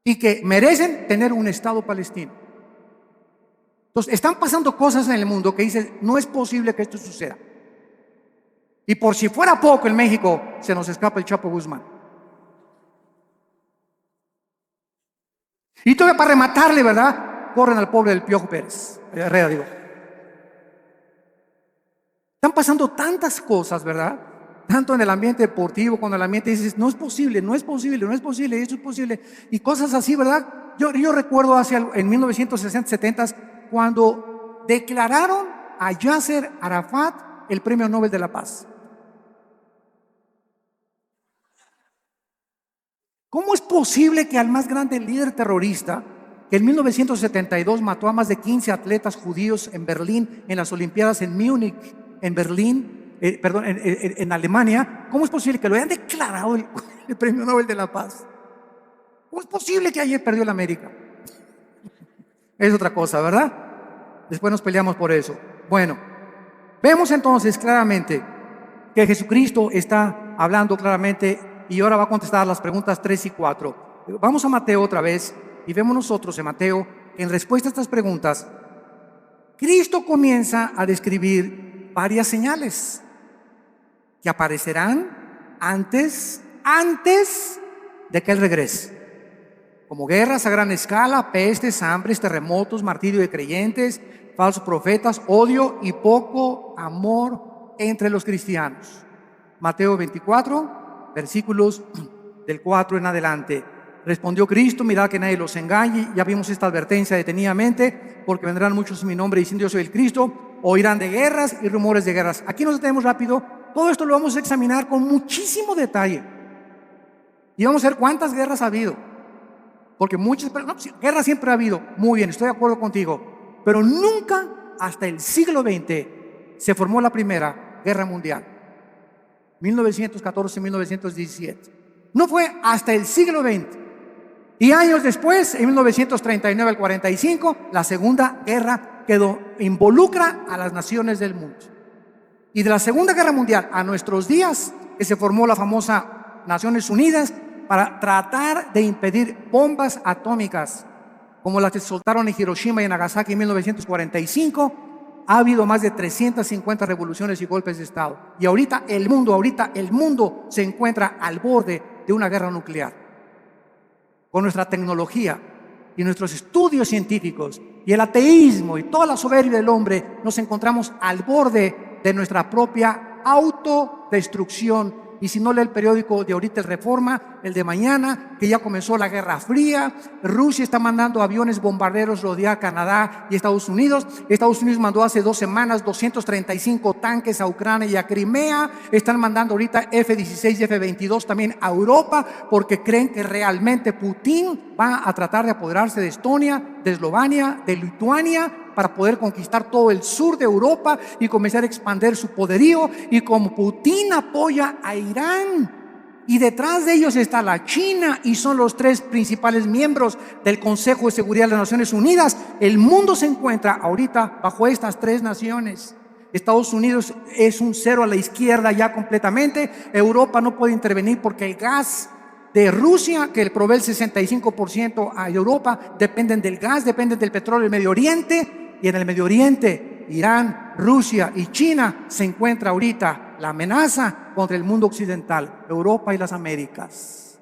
y que merecen tener un Estado palestino. Entonces, están pasando cosas en el mundo que dicen, no es posible que esto suceda. Y por si fuera poco, en México se nos escapa el Chapo Guzmán. Y todavía para rematarle, ¿verdad? Corren al pobre del Piojo Pérez, Herrera, digo. Están pasando tantas cosas, ¿verdad? Tanto en el ambiente deportivo, cuando el ambiente dices, no es posible, no es posible, no es posible, esto es posible. Y cosas así, ¿verdad? Yo recuerdo en 1960, 70, cuando declararon a Yasser Arafat el Premio Nobel de la Paz. ¿Cómo es posible que al más grande líder terrorista, que en 1972 mató a más de 15 atletas judíos en Berlín, en las Olimpiadas en Múnich, en Berlín, en Alemania, cómo es posible que lo hayan declarado el Premio Nobel de la Paz? ¿Cómo es posible que ayer perdió la América? Es otra cosa, ¿verdad? Después nos peleamos por eso. Bueno, vemos entonces claramente que Jesucristo está hablando claramente, y ahora va a contestar las preguntas 3 y 4. Vamos a Mateo otra vez y vemos nosotros en Mateo, en respuesta a estas preguntas, Cristo comienza a describir varias señales que aparecerán antes de que Él regrese. Como guerras a gran escala, pestes, hambres, terremotos, martirio de creyentes, falsos profetas, odio y poco amor entre los cristianos. Mateo 24, versículos del 4 en adelante. Respondió Cristo: mirad que nadie los engañe. Ya vimos esta advertencia detenidamente, porque vendrán muchos en mi nombre diciendo yo soy el Cristo. Oirán de guerras y rumores de guerras. Aquí nos detenemos rápido. Todo esto lo vamos a examinar con muchísimo detalle. Y vamos a ver cuántas guerras ha habido. Porque guerra siempre ha habido. Muy bien, estoy de acuerdo contigo. Pero nunca hasta el siglo XX se formó la primera guerra mundial. 1914-1917. No fue hasta el siglo XX. Y años después, en 1939 al 45, la Segunda Guerra involucra a las naciones del mundo. Y de la Segunda Guerra Mundial a nuestros días, que se formó la famosa Naciones Unidas, para tratar de impedir bombas atómicas como las que se soltaron en Hiroshima y en Nagasaki en 1945. Ha habido más de 350 revoluciones y golpes de Estado. Y ahorita el mundo se encuentra al borde de una guerra nuclear. Con nuestra tecnología y nuestros estudios científicos y el ateísmo y toda la soberbia del hombre, nos encontramos al borde de nuestra propia autodestrucción. Y si no lee el periódico de ahorita, el Reforma, el de mañana, que ya comenzó la Guerra Fría. Rusia está mandando aviones bombarderos rodear Canadá y Estados Unidos. Estados Unidos mandó hace 2 semanas 235 tanques a Ucrania y a Crimea. Están mandando ahorita F-16 y F-22 también a Europa, porque creen que realmente Putin va a tratar de apoderarse de Estonia, de Eslovenia, de Lituania, para poder conquistar todo el sur de Europa y comenzar a expandir su poderío. Y como Putin apoya a Irán, y detrás de ellos está la China, y son los 3 principales miembros del Consejo de Seguridad de las Naciones Unidas, el mundo se encuentra ahorita bajo estas 3 naciones. Estados Unidos es un cero a la izquierda ya completamente. Europa no puede intervenir porque el gas de Rusia, que provee el 65% a Europa, dependen del gas, dependen del petróleo del Medio Oriente. Y en el Medio Oriente, Irán, Rusia y China se encuentra ahorita la amenaza contra el mundo occidental, Europa y las Américas.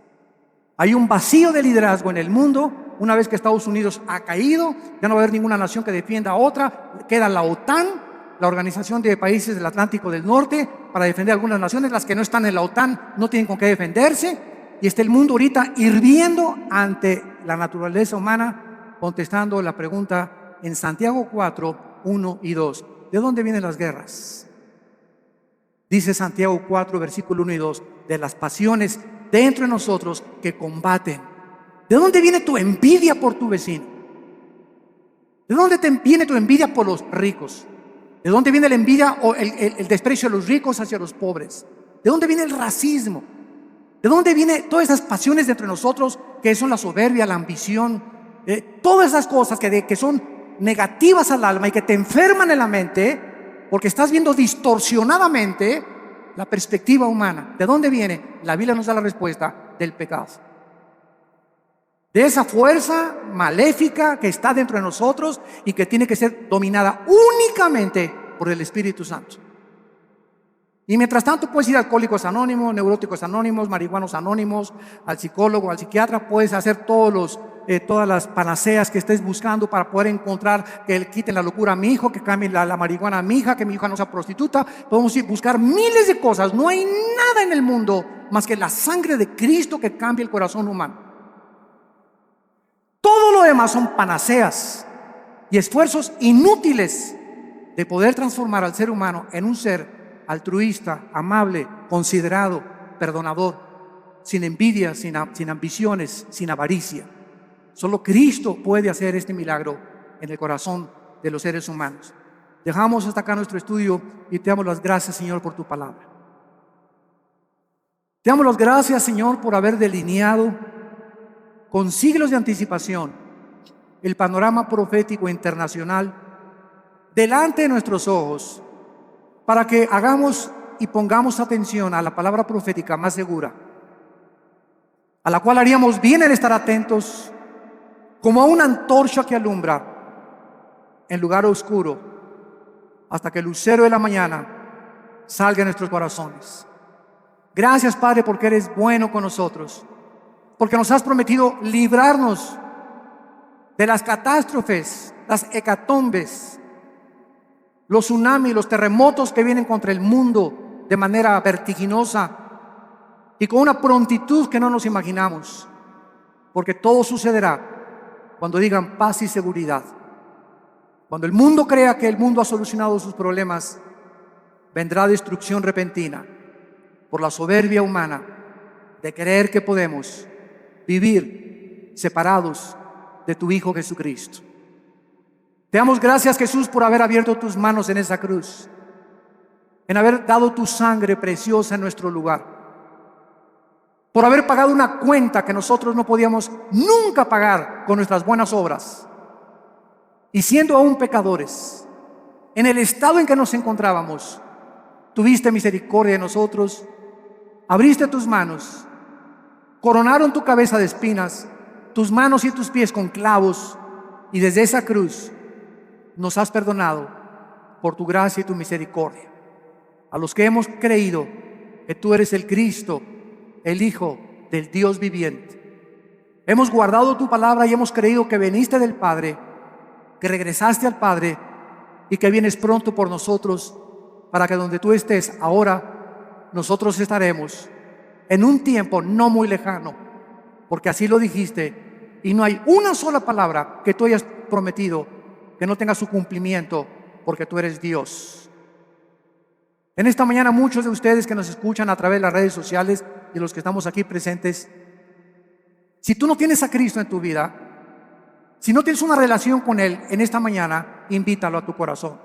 Hay un vacío de liderazgo en el mundo. Una vez que Estados Unidos ha caído, ya no va a haber ninguna nación que defienda a otra. Queda la OTAN, la Organización de Países del Atlántico del Norte, para defender a algunas naciones. Las que no están en la OTAN no tienen con qué defenderse. Y está el mundo ahorita hirviendo ante la naturaleza humana, contestando la pregunta en Santiago 4, 1 y 2. ¿De dónde vienen las guerras? Dice Santiago 4, versículo 1 y 2, de las pasiones dentro de nosotros que combaten. ¿De dónde viene tu envidia por tu vecino? ¿De dónde viene tu envidia por los ricos? ¿De dónde viene la envidia o el desprecio de los ricos hacia los pobres? ¿De dónde viene el racismo? ¿De dónde vienen todas esas pasiones dentro de nosotros, que son la soberbia, la ambición? Todas esas cosas que son negativas al alma y que te enferman en la mente, porque estás viendo distorsionadamente la perspectiva humana. ¿De dónde viene? La Biblia nos da la respuesta: del pecado. De esa fuerza maléfica que está dentro de nosotros y que tiene que ser dominada únicamente por el Espíritu Santo. Y mientras tanto puedes ir a Alcohólicos Anónimos, Neuróticos Anónimos, Marihuanos Anónimos, al psicólogo, al psiquiatra. Puedes hacer todas las panaceas que estés buscando para poder encontrar que le quiten la locura a mi hijo, que cambien la marihuana a mi hija, que mi hija no sea prostituta. Podemos ir a buscar miles de cosas. No hay nada en el mundo más que la sangre de Cristo que cambie el corazón humano. Todo lo demás son panaceas y esfuerzos inútiles de poder transformar al ser humano en un ser altruista, amable, considerado, perdonador, sin envidia, sin ambiciones, sin avaricia. Solo Cristo puede hacer este milagro en el corazón de los seres humanos. Dejamos hasta acá nuestro estudio y te damos las gracias, Señor, por tu palabra. Te damos las gracias, Señor, por haber delineado con siglos de anticipación el panorama profético internacional delante de nuestros ojos, para que hagamos y pongamos atención a la palabra profética más segura, a la cual haríamos bien en estar atentos, como a una antorcha que alumbra, en lugar oscuro hasta que el lucero de la mañana salga en nuestros corazones. Gracias, Padre, porque eres bueno con nosotros, porque nos has prometido librarnos de las catástrofes, las hecatombes, los tsunamis, los terremotos que vienen contra el mundo de manera vertiginosa y con una prontitud que no nos imaginamos, porque todo sucederá cuando digan paz y seguridad. Cuando el mundo crea que el mundo ha solucionado sus problemas, vendrá destrucción repentina por la soberbia humana de creer que podemos vivir separados de tu Hijo Jesucristo. Te damos gracias, Jesús, por haber abierto tus manos en esa cruz, en haber dado tu sangre preciosa en nuestro lugar, por haber pagado una cuenta que nosotros no podíamos nunca pagar con nuestras buenas obras. Y siendo aún pecadores, en el estado en que nos encontrábamos, tuviste misericordia de nosotros, abriste tus manos, coronaron tu cabeza de espinas, tus manos y tus pies con clavos, y desde esa cruz nos has perdonado por tu gracia y tu misericordia. A los que hemos creído que tú eres el Cristo, el Hijo del Dios viviente. Hemos guardado tu palabra y hemos creído que veniste del Padre, que regresaste al Padre y que vienes pronto por nosotros, para que donde tú estés ahora, nosotros estaremos en un tiempo no muy lejano, porque así lo dijiste, y no hay una sola palabra que tú hayas prometido que no tenga su cumplimiento, porque tú eres Dios. En esta mañana, muchos de ustedes que nos escuchan a través de las redes sociales y los que estamos aquí presentes, si tú no tienes a Cristo en tu vida, si no tienes una relación con Él, en esta mañana, invítalo a tu corazón.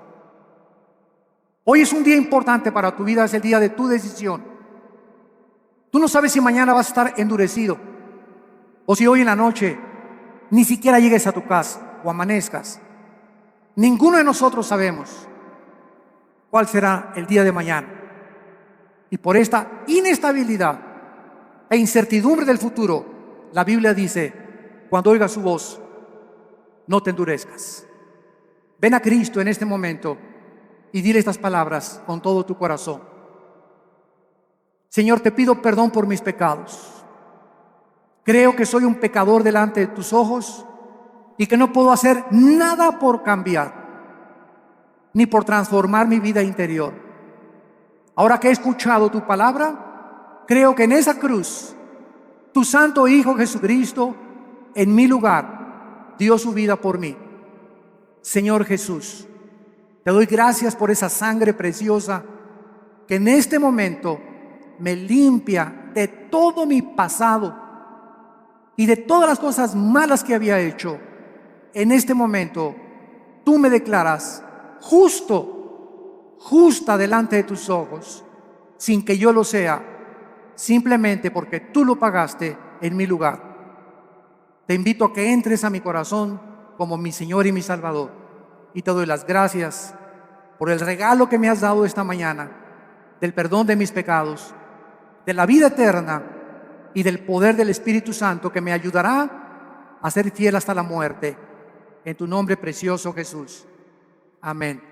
Hoy es un día importante para tu vida, es el día de tu decisión. Tú no sabes si mañana vas a estar endurecido, o si hoy en la noche ni siquiera llegues a tu casa o amanezcas. Ninguno de nosotros sabemos cuál será el día de mañana. Y por esta inestabilidad e incertidumbre del futuro, la Biblia dice, cuando oigas su voz, no te endurezcas. Ven a Cristo en este momento y dile estas palabras con todo tu corazón. Señor, te pido perdón por mis pecados. Creo que soy un pecador delante de tus ojos y que no puedo hacer nada por cambiar, ni por transformar mi vida interior. Ahora que he escuchado tu palabra, creo que en esa cruz, tu santo Hijo Jesucristo, en mi lugar, dio su vida por mí. Señor Jesús, te doy gracias por esa sangre preciosa que en este momento me limpia de todo mi pasado y de todas las cosas malas que había hecho. En este momento, tú me declaras justa delante de tus ojos, sin que yo lo sea, simplemente porque tú lo pagaste en mi lugar. Te invito a que entres a mi corazón como mi Señor y mi Salvador, y te doy las gracias por el regalo que me has dado esta mañana, del perdón de mis pecados, de la vida eterna y del poder del Espíritu Santo que me ayudará a ser fiel hasta la muerte. En tu nombre precioso, Jesús. Amén.